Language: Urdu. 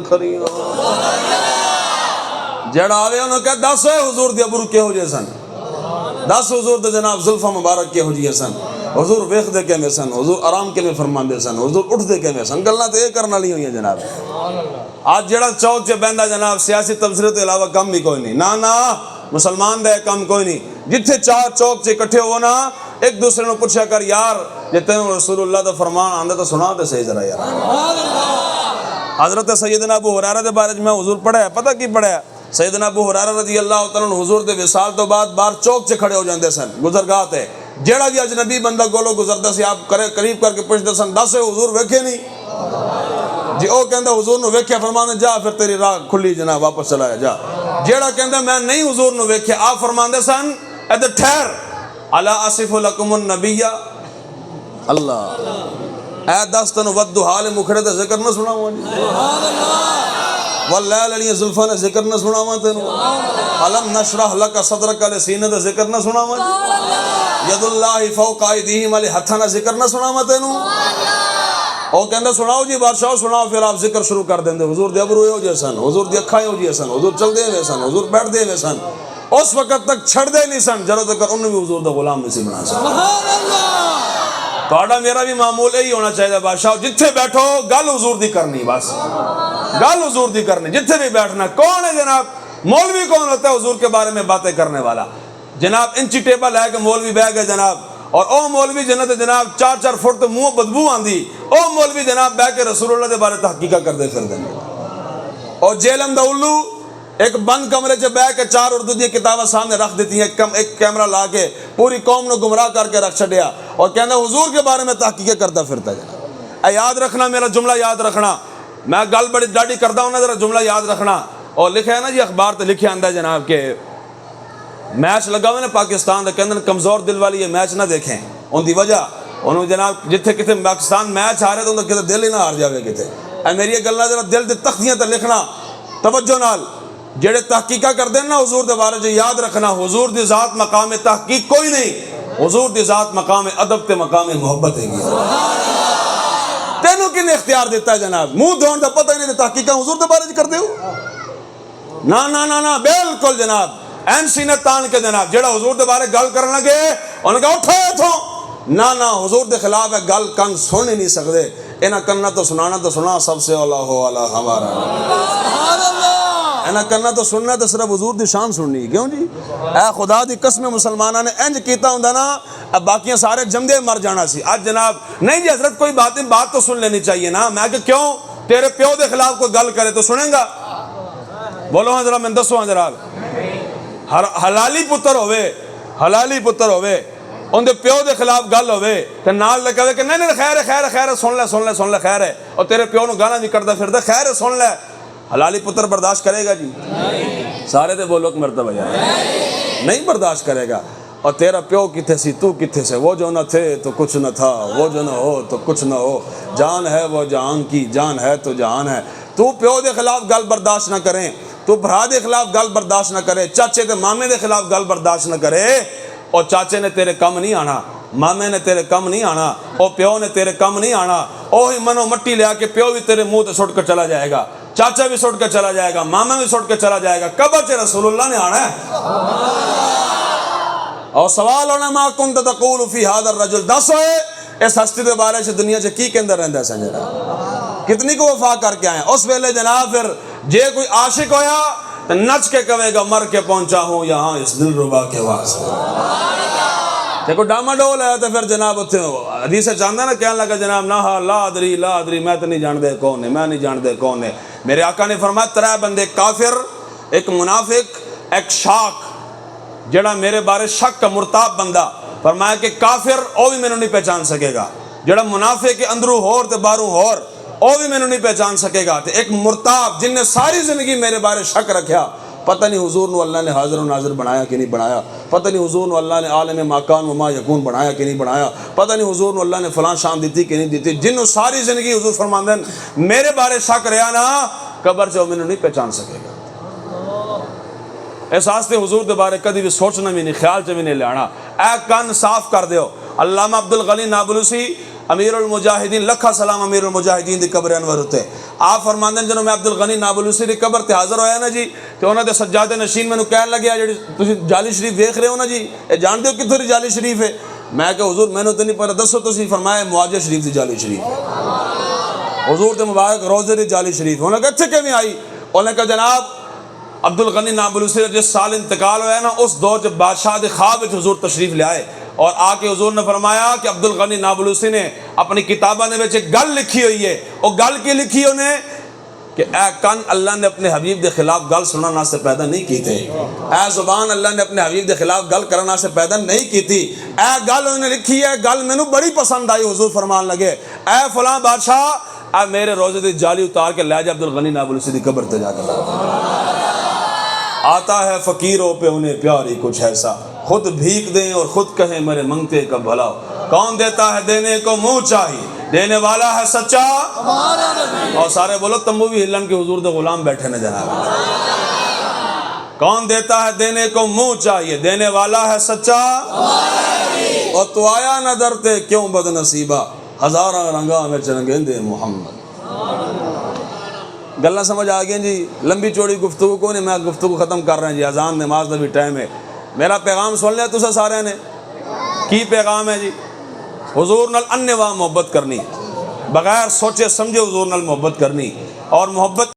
کھری جڑا آوے انہوں کہ دس ہوئے حضور دی ابرو کے ہو جے سن، دس حضور دے جناب زلفہ مبارک کے ہو جی سن، حضور ویخ دے کے میں سن، حضور آرام کے میں فرمان دے سن، حضور اٹھ دے کے میں سن، گلنا تو یہ کرنا لی ہوئی ہیں جناب۔ آج جڑا چوک چے بہندہ جناب سیاسی تبصرے تو علاوہ کم بھی کوئی نہیں، نا مسلمان دے کم کوئی نہیں، جتھے چار چوک چے کٹھے ہو نا ایک دوسرے نے پوچھا کر یار جتے رسول اللہ دا فرمان آندہ تو سنا دے صحیح ذرا یار۔ حضرت سیدنا ابو ہریرہ دے بارے میں حضور پڑھا ہے، پتہ کی پڑھا ہے؟ سیدنا ابو ہریرہ رضی اللہ تعالیٰ عنہ حضور دے وصال تو بعد بار چوک سے کھڑے ہو جاندے سن، گزرگاہ تے جیڑا بھی اجنبی بندہ گولو گزردا سی آپ قریب کر کے پوچھتے سن دس حضور ویکھے نہیں جی، او کہندا حضور نو ویکھیا، فرماندے جا پھر تیری راہ کھلی جناب واپس چلا جا۔ جیڑا کہندا میں نہیں حضور نو ویکھیا، آپ فرماندے سن ادھر ٹھہر، الا اصف لکم النبی اللہ اے دس تنو ودھال مکھڑے تے ذکر نہ سناواں جی، سبحان اللہ، واللیل علی زلفاں ذکر نہ سناواں تینو، الم نشرح لک صدرک علی سینے تے ذکر نہ سناواں جی، ید اللہ فوق ایدیہم علی ہتھاں ذکر نہ سناواں تینو۔ او کہندا سناؤ جی بادشاہ سناؤ، پھر آپ ذکر شروع کر دیندے، حضور دے ابرو ہو جے سن، حضور دی اکھاں ہو جے سن، حضور چل دے ہوئے سن، حضور بیٹھ دے ہوئے سن، اس وقت تک چھڑ دے نہیں سن جدوں تک انہوں بھی حضور دا غلام نہیں سی بنا سکتے۔ سبحان اللہ، تہاڈا میرا بھی معمول یہی ہونا چاہیے بادشاہ، جتھے بیٹھو گل حضور دی کرنی، بس گل حضور دی کرنی، جتھے بھی بیٹھنا۔ کون ہے جناب مولوی؟ کون ہوتا ہے حضور کے بارے میں باتیں کرنے والا؟ جناب انچی ٹیبل ہے کہ مولوی بیٹھ گئے جناب، اور او مولوی جنت جناب 4 فٹ تو منہ بدبو آندی، او مولوی جناب بیٹھ کے رسول اللہ دے بارے تحقیقہ کر دے پھر دیں، اور جیلم دا الو ایک بند کمرے چ بیٹھ کے 4 اردو دی کتابیں سامنے رکھ دیتی ہیں، ایک کیمرہ لا کے پوری قوم نو گمراہ کر کے رکھ چھڈیا، اور کہنا حضور کے بارے میں تحقیق کرتا پھرتا جناب۔ اے یاد رکھنا، میرا جملہ یاد رکھنا، میں گل بڑی ڈاڈی کرتا ہوں نا، ذرا جملہ یاد رکھنا۔ اور لکھا ہے نا جی اخبار تے لکھا آندا جناب کہ میچ لگا ہوئے نا پاکستان دا، کہندے کمزور دل والی یہ میچ نہ دیکھیں، ان دی وجہ انہوں جناب جتھے کتے پاکستان میچ ہارے تو انہوں کتے دل ہی نہ ہار جاوے کتے۔ اے میری یہ گلنا ذرا دل دے تختیاں تے لکھنا توجہ نال، جڑے تحقیقہ کر دیں نا حضور دے بارے جو یاد رکھنا، حضور دی ذات مقام تحقیق کوئی نہیں، حضور دی ذات مقام ادب تے مقام محبت ہے گی۔ تینوں کن اختیار دیتا ہے جناب؟ منہ دھون دا پتہ ہی نہیں، تحقیقہ حضور دے بارے کر دے ہو؟ نا بالکل جناب، این سینے تان کے جناب جڑا حضور دے بارے گل کرن لگے انہوں نے کہا اٹھو اتھوں، نا حضور دے خلاف ہے گل، کن سن ہی نہیں سکتے، انہاں کرنا تو سنانا تو سنا سب سے اولا ہو والا ہمارا، انہاں کرنا تو سننا تو صرف حضور دی شان سننی، کیوں جی؟ اے خدا دی قسم مسلمانہ نے انج کیتا ہوندا نا اب باقیاں سارے جمدے مر جانا سی۔ آج جناب نہیں جی حضرت کوئی بات تو سن لینی چاہیے نا، میں کہ کیوں؟ تیرے پیو دے خلاف کوئی گل کرے تو سنیں گا؟ بولو ہاں ذرا، میں دسو ہاں ذرا، حلالی پتر ہوئے ان دے پیو دے خلاف گل ہوئے تے نال لے کہے کہ نہیں خیر سن لے خیر ہے، اور تیرے پیو نو گانا بھی کردا پھردا خیر ہے سن لے، حلالی پتر برداشت کرے گا جی؟ سارے دے بولو کہ مرتبہ یار نہیں برداشت کرے گا۔ اور تیرا پیو کتھے سی، تو کتھے سے؟ وہ جو نہ تھے تو کچھ نہ تھا، وہ جو نہ ہو تو کچھ نہ ہو، جان ہے وہ جہان کی، جان ہے تو جہان ہے۔ تو پیو دے خلاف گل برداشت نہ کریں، تو بھرا دے خلاف گل برداشت نہ کرے، چاچے تے مامے دے خلاف گل برداشت نہ کرے، اور چاچے نے تیرے کم نہیں آنا، مامے نے تیرے کم نہیں آنا، اور پیو نے تیرے کم نہیں آنا، اوہی منو مٹی لیا کے پیو بھی تیرے منہ تے سٹ کر چلا جائے گا، چاچا بھی سٹ کر چلا جائے گا، ماما بھی سٹ کر چلا جائے گا، قبر چ رسول اللہ نے آنا ہے۔ اور سوال ہونا ما کنت تقول فی ھذا الرجل، دس ہوئے اس ہستی دے بارے سے دنیا سے کی کہندا رہندا ہے جناب، کتنی کو وفا کر کے آئے اس ویلے جناب۔ پھر جے کوئی عاشق ہویا تو نچ کے کہے گا مر کے پہنچا ہوں یہاں اس دل ربا کے واسطے، جے کوئی ڈاما ڈول ہے تو پھر جناب اتنے حدیث چاہتا نا کہنے لگا جناب نا لا ادری میں تو نہیں جاندے کون ہے، میں نہیں جاندے کون ہے۔ میرے آقا نے فرمایا 3 بندے، کافر، ایک منافق، ایک شاک، جڑا میرے بارے شک کا مرتاب بندہ، فرمایا کہ کافر او بھی میں نہیں پہچان سکے گا، جڑا منافق کے اندروں ہور تے باہروں ہور او بھی میں نہیں پہچان سکے گا، تے ایک مرتاب جن نے ساری زندگی میرے بارے شک رکھیا، پتہ نہیں حضور نو اللہ نے حاضر و ناظر بنایا کہ نہیں بنایا، پتہ نہیں حضور نو اللہ نے عالم ماکان و ما یکون بنایا کہ نہیں بنایا، پتہ نہیں حضور نو اللہ نے فلاں شان دیتی کہ نہیں دیتی، جن ساری زندگی حضور فرماندے میرے بارے شک رہا نا، قبر سے وہ میں نہیں پہچان سکے گا۔ اس واسطے حضور دے بارے کدی بھی سوچنا بھی نہیں، خیال چ بھی نہیں لینا۔ اے کن صاف کر دیو۔ علامہ عبد الغنی نابلسی امیر المجاہدین لکھا سلام امیر المجاہدین دی قبر انور ہوتے آپ فرماندے جنوں میں عبد الغنی نابلوسی دی قبر تے حاضر ہویا نا جی تے انہاں دے سجادے نشین مینوں کہن لگیا جڑی تسی جعلی شریف دیکھ رہے ہو نا جی اے جان دے ہو کتھوں دی جعلی شریف ہے میں کہ حضور مینوں تے نہیں پتہ دسو تسی فرمایا مواجہ شریف دی جعلی شریف حضور دے مبارک روضے دی جعلی شریف انہاں کہ اتھے کیویں آئی انہاں کہ جناب عبد الغنی نابلوسی جس سال انتقال ہوا ہے نا اس دور جب بادشاہ دے خواب وچ حضور تشریف لے آئے اور آ کے حضور نے فرمایا کہ عبد الغنی نابلوسی نے اپنی کتاباں دے وچ ایک گل لکھی ہوئی ہے وہ گل کی لکھی انہیں کہ اے کن اللہ نے اپنے حبیب دے خلاف گل سنن واسطے پیدا نہیں کیتے اے زبان اللہ نے اپنے حبیب دے خلاف گل کرن واسطے پیدا نہیں کیتی اے گل انہوں نے لکھی ہے گل مینوں بڑی پسند آئی حضور فرمان لگے اے فلاں بادشاہ اے میرے روزے دی جالی اتار کے لے جا عبد الغنی نابلوسی دی قبر تے جا کے آتا ہے فقیروں پہ انہیں پیاری کچھ ایسا خود بھیک دیں اور خود کہیں میرے منگتے کا بھلا کون دیتا ہے دینے کو منہ چاہیے دینے والا ہے سچا اور سارے بولو تمبو بھی ہلن کے حضور دے غلام بیٹھے نے جناب کون دیتا ہے دینے کو منہ چاہیے دینے والا ہے سچا اور تو آیا نہ ڈرتے کیوں بد نصیبہ ہزاراں رنگا میں چرنگیندے محمد گلہ سمجھ آگئے جی لمبی چوڑی گفتگو کو نہیں میں گفتگو ختم کر رہے ہیں جی اذان نماز دا بھی ٹائم ہے میرا پیغام سن لیا تسا سارے نے کی پیغام ہے جی حضور نال انواع محبت کرنی بغیر سوچے سمجھے حضور نال محبت کرنی اور محبت